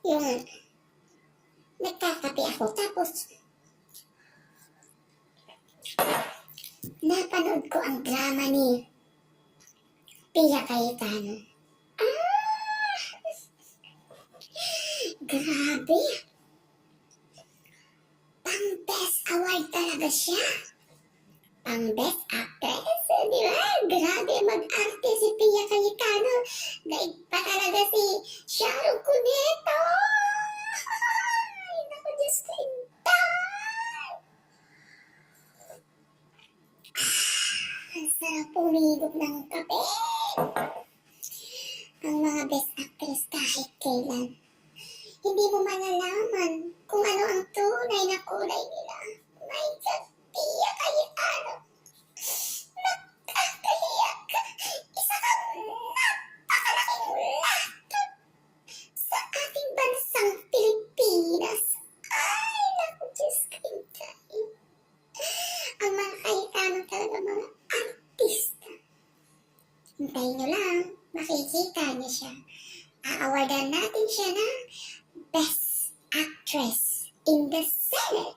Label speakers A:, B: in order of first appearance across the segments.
A: yung nagkakape ako, tapos napanood ko ang drama ni Pia Cayetano. Grabe! Pang best award talaga siya. Pang best actress, di ba? Grabe mag-arte si Pia Cayetano. Daig pa talaga si Sharon Cuneta. Ay, naku, Diyos ko, intay! Ang sarap pumigop ng kape. Ang mga best actress kahit kailan. Hindi mo malalaman kung ano ang tunay na kulay nila. My God, Pia Cayetano. Nakakahiya ka. Isa kang napakalaking laptop sa ating bansang Pilipinas. Ay, naku, Diyos ko, intay. Ang mga Cayetano talaga mga artista. Hintayin nyo lang, makikita niyo siya. Aawardan natin siya ng Best Actress in the Senate.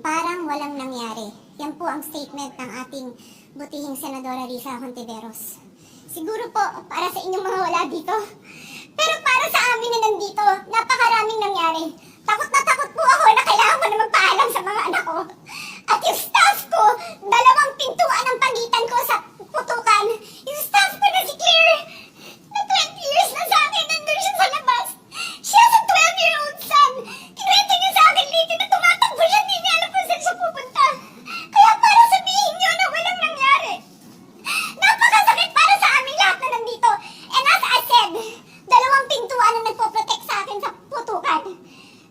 B: Parang walang nangyari. Yan po ang statement ng ating butihing Senadora Risa Hontiveros. Siguro po para sa inyong mga wala dito. Pero para sa amin na nandito, napakaraming nangyari. Takot na takot po ako na kailangan ko na magpaalam sa mga anak ko. At yung staff ko, 2 pintuan ang pagitan ko sa putukan. Yung staff ko na si Claire, na 20 years na sa akin, nandun siya sa labas. She has a 12-year-old son. Kinuwento niya sa akin late na tumatakbo siya, hindi niya alam kung saan siya pupunta. Kaya para sabihin niyo na walang nangyari. Napakasakit para sa amin lahat na nandito. And as I said, 2 pintuan ang nagpo-protect sa akin sa putukan.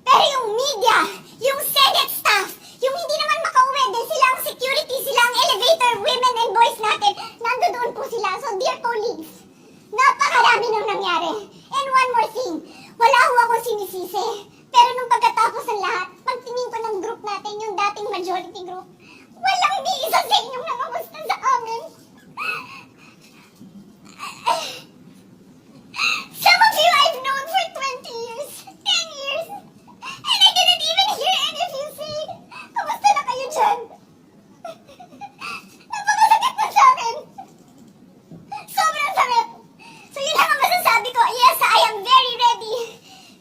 B: Pero yung media, yung Senate staff, yung hindi naman makauwi din silang security, silang elevator, women and boys natin, nandoon po sila. So dear police, napakarami nang nangyari. And one more thing, wala ho akong sinisisi. Pero nung pagkatapos ng lahat, pagtingin ko ng group natin, yung dating majority group, walang di isa sa inyong nangamusta sa amin. Some of you I've known for 20 years, 10 years, and I didn't even hear any of you say, kamusta na kayo dyan? Napakasakit na sa akin. Sobrang sakit. So yun lang ang masasabi ko. Yes, I am very ready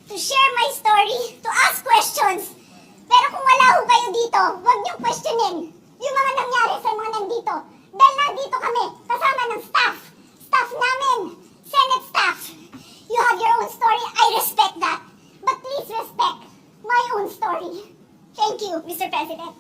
B: to share my story, to ask questions. Pero kung wala ho kayo dito, huwag niyong questionin yung mga nangyari sa mga nandito. Dahil nandito kami, kasama ng staff. Staff namin, Senate staff. You have your own story, I respect that. But please respect my own story. Thank you, Mr. President.